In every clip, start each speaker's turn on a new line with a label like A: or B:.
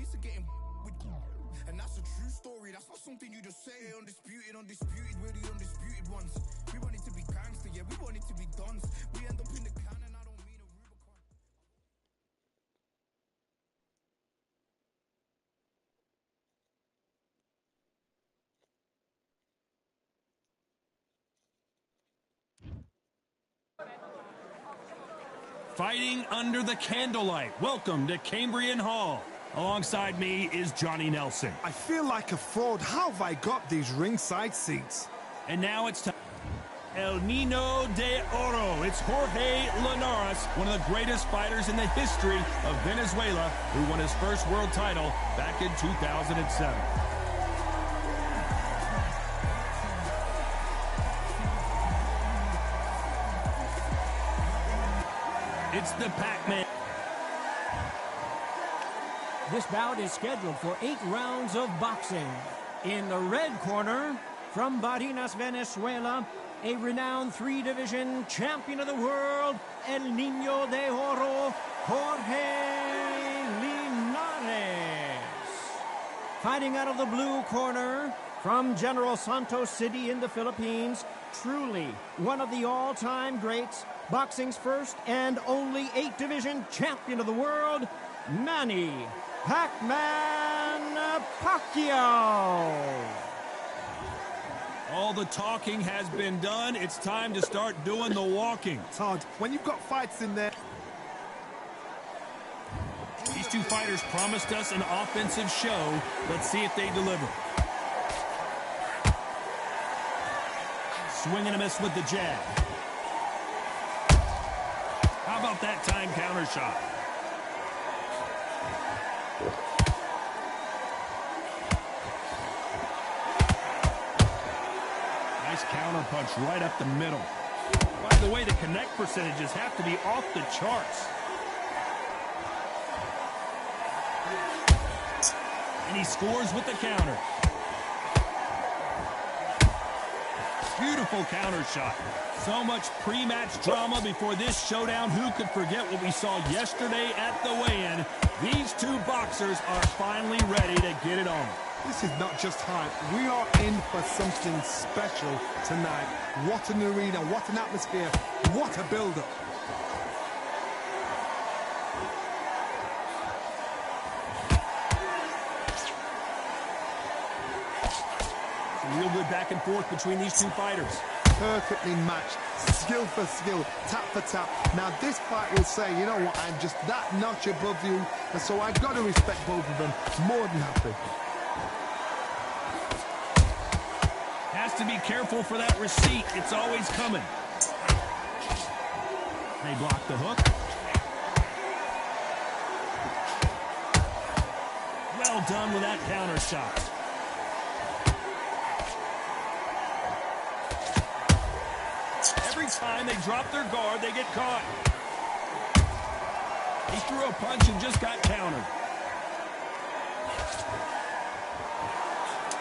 A: police are getting with, and that's a true story. That's not something you just say. Undisputed, we're the undisputed ones. We want it to be gangster, yeah, we want it to be dons. We end up in the can, and I don't mean a Rubicon.
B: Fighting under the candlelight. Welcome to Cambrian Hall. Alongside me is Johnny Nelson.
C: I feel like a fraud. How have I got these ringside seats?
B: And now it's time. El Nino de Oro. It's Jorge Linares, one of the greatest fighters in the history of Venezuela, who won his first world title back in 2007. It's the Pac-Man.
D: This bout is scheduled for 8 rounds of boxing. In the red corner, from Barinas, Venezuela, a renowned 3-division champion of the world, El Nino de Oro, Jorge Linares. Fighting out of the blue corner, from General Santos City in the Philippines, truly one of the all-time greats, boxing's first and only 8-division champion of the world, Manny Pac-Man Pacquiao.
B: All the talking has been done. It's time to start doing the walking.
C: It's hard when you've got fights in there.
B: These two fighters promised us an offensive show. Let's see if they deliver. Swing and a miss with the jab. How about that time counter shot? Nice counter punch right up the middle. By the way, the connect percentages have to be off the charts. And he scores with the counter. Beautiful counter shot. So much pre-match drama before this showdown. Who could forget what we saw yesterday at the weigh-in? These two boxers are finally ready to get it on.
C: This is not just hype. We are in for something special tonight. What an arena, what an atmosphere, what a build-up.
B: Real good back and forth between these two fighters.
C: Perfectly matched, skill for skill, tap for tap. Now this fight will say, you know what, I'm just that notch above you, and so I've got to respect both of them more than happy.
B: Has to be careful for that receipt. It's always coming. They block the hook. Well done with that counter shot. Every time they drop their guard, they get caught. He threw a punch and just got countered.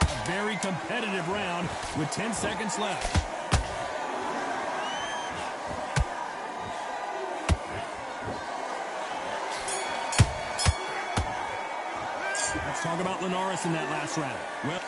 B: A very competitive round with 10 seconds left. Let's talk about Linares in that last round. Well,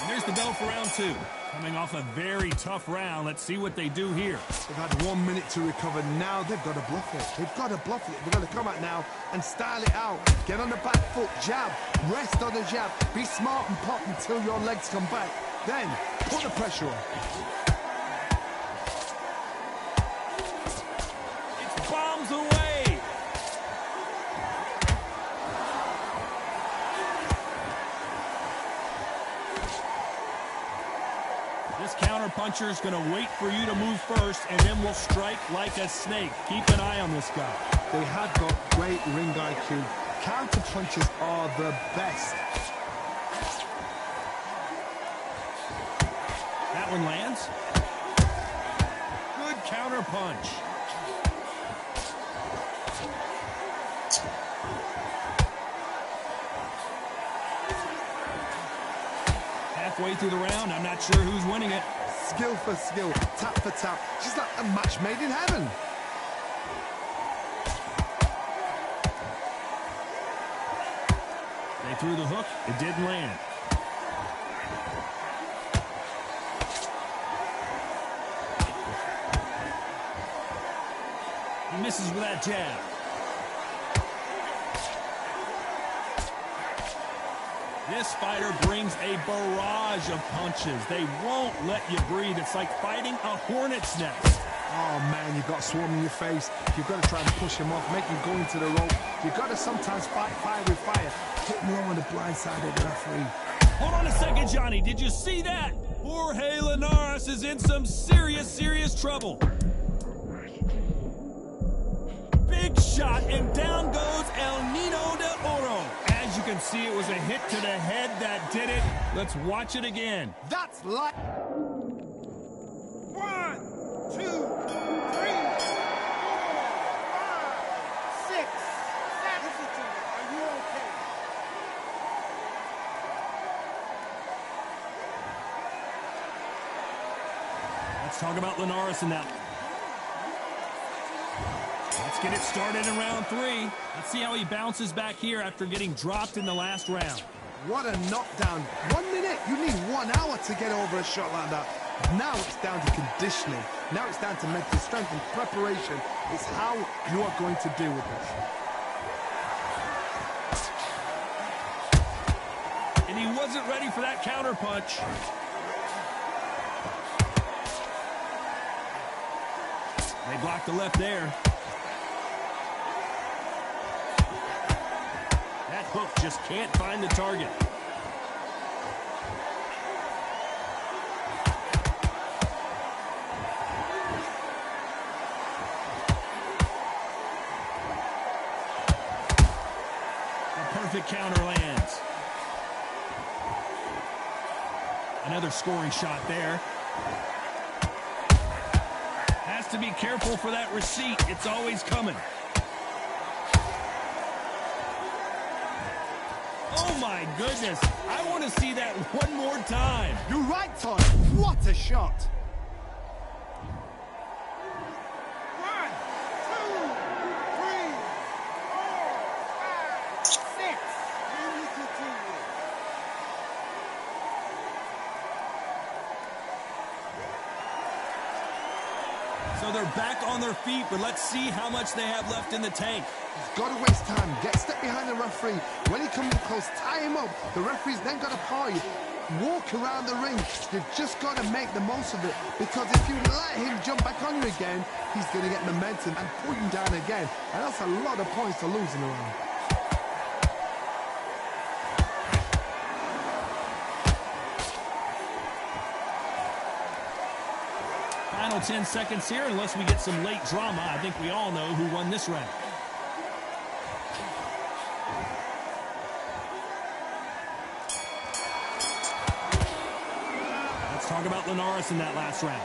B: and there's the bell for round 2. Coming off a very tough round. Let's see what they do here.
C: They've had 1 minute to recover. Now they've got to bluff it. They've got to bluff it. They've got to come out now and style it out. Get on the back foot, jab, rest on the jab. Be smart and pop until your legs come back. Then put the pressure on.
B: It's bombs away. This counter puncher is going to wait for you to move first, and then will strike like a snake. Keep an eye on this guy.
C: They have got great ring IQ. Counter punches are the best.
B: That one lands. Good counter punch. Halfway through the round, I'm not sure who's winning it.
C: Skill for skill, tap for tap. Just like a match made in heaven.
B: threw the hook. It didn't land. He misses with that jab. This fighter brings a barrage of punches. They won't let you breathe. It's like fighting a hornet's nest.
C: Oh, man, you've got swarm in your face. You've got to try and push him off, make him go into the rope. You've got to sometimes fight fire with fire. Hit him low on the blind side of the referee.
B: Hold on a second, Johnny. Did you see that? Jorge Linares is in some serious, serious trouble. Big shot, and down goes El Nino de Oro. As you can see, it was a hit to the head that did it. Let's watch it again.
C: That's like...
E: 1, 2, 3, 4, 5, 6, 7. Are you okay?
B: Let's talk about Linares in that one. Let's get it started in round 3. Let's see how he bounces back here after getting dropped in the last round.
C: What a knockdown. 1 minute. You need 1 hour to get over a shot like that. Now it's down to conditioning. Now it's down to mental strength and preparation. It's how you are going to deal with this.
B: And he wasn't ready for that counter punch. They blocked the left there. That hook just can't find the target. The perfect counter lands. Another scoring shot there. Has to be careful for that receipt. It's always coming. Oh my goodness. I want to see that one more time.
C: You're right, Todd. What a shot.
E: 1, 2, 3, 4, 5, 6. And we continue.
B: So they're back on their feet, but let's see how much they have left in the tank.
C: He's got to waste time. Get a step behind the referee. When he comes close, tie him up. The referee's then got to paw you. Walk around the ring. You've just got to make the most of it. Because if you let him jump back on you again, he's going to get momentum and pull you down again. And that's a lot of points to lose in a round.
B: Final 10 seconds here, unless we get some late drama. I think we all know who won this round. Let's talk about Linares in that last round.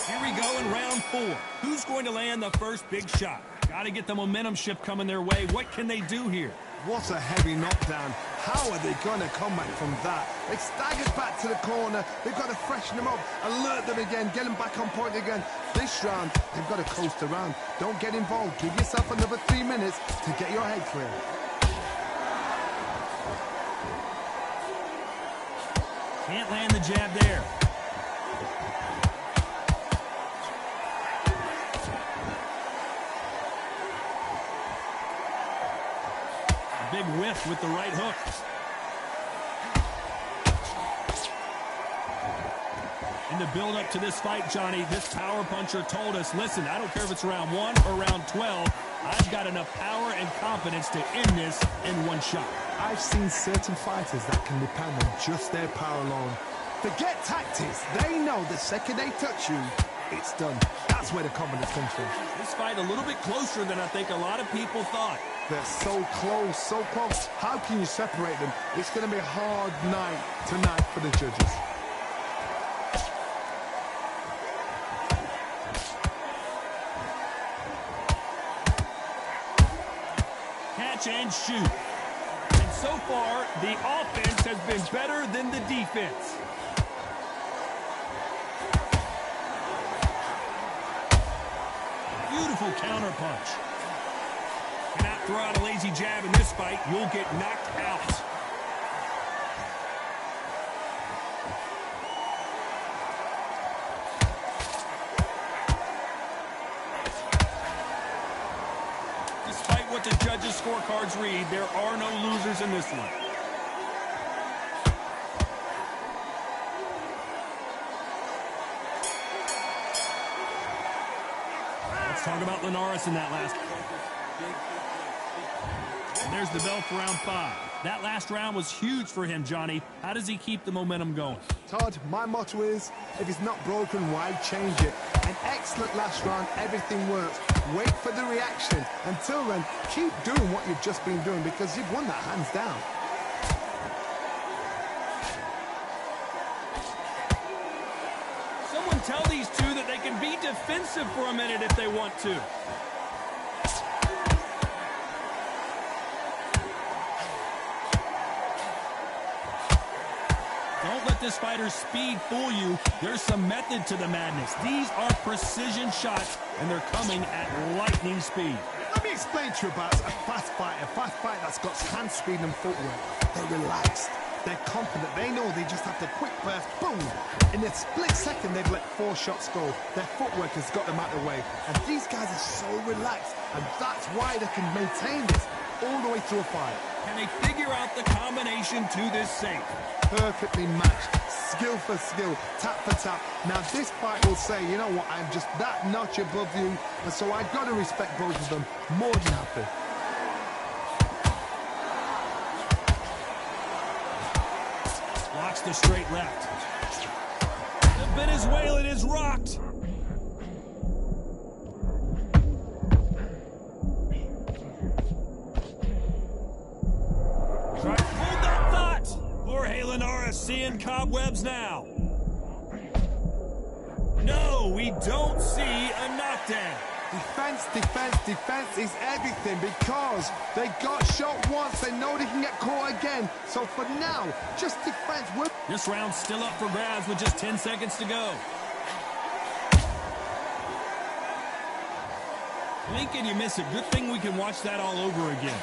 B: Here we go in round 4. Who's going to land the first big shot? Got to get the momentum shift coming their way. What can they do here?
C: What a heavy knockdown. How are they going to come back from that? They staggered back to the corner. They've got to freshen them up, alert them again, get them back on point again. This round, they've got to coast around. Don't get involved. Give yourself another 3 minutes to get your head clear.
B: Can't land the jab there. Big whiff with the right hook. In the build-up to this fight, Johnny, this power puncher told us, listen, I don't care if it's round 1 or round 12, I've got enough power and confidence to end this in one shot.
C: I've seen certain fighters that can depend on just their power alone. Forget tactics. They know the second they touch you, it's done. That's where the confidence comes from.
B: This fight a little bit closer than I think a lot of people thought.
C: They're so close, so close. How can you separate them? It's going to be a hard night tonight for the judges.
B: Catch and shoot. And so far, the offense has been better than the defense. Beautiful counter punch. Cannot Throw out a lazy jab in this fight, you'll get knocked out. Despite what the judges' scorecards read, there are no losers in this one. Let's talk about Linares in that last. And there's the bell for round 5. That last round was huge for him, Johnny. How does he keep the momentum going?
C: Todd, my motto is, if it's not broken, why change it? An excellent last round, everything works. Wait for the reaction. Until then, keep doing what you've just been doing because you've won that hands down.
B: Someone tell these two that they can be defensive for a minute if they want to. Don't let this fighter's speed fool you. There's some method to the madness. These are precision shots, and they're coming at lightning speed.
C: Let me explain to you about a fast fighter that's got hand speed and footwork. They're relaxed. They're confident. They know they just have to quick burst, boom. In a split second, they've let 4 shots go. Their footwork has got them out of the way. And these guys are so relaxed. And that's why they can maintain this all the way through a fight.
B: Can they figure out the combination to this safe?
C: Perfectly matched. Skill for skill. Tap for tap. Now, this fight will say, you know what, I'm just that notch above you. And so I've got to respect both of them. More than happy.
B: Blocks the straight left. The Venezuelan is rocked. Hold that thought. Jorge Linares seeing cobwebs now. No, we don't see a knockdown.
C: Defense, defense, defense is everything because they got shot once. They know they can get caught again. So for now, just defense.
B: This round's still up for grabs with just 10 seconds to go. Blink and you miss it. Good thing we can watch that all over again.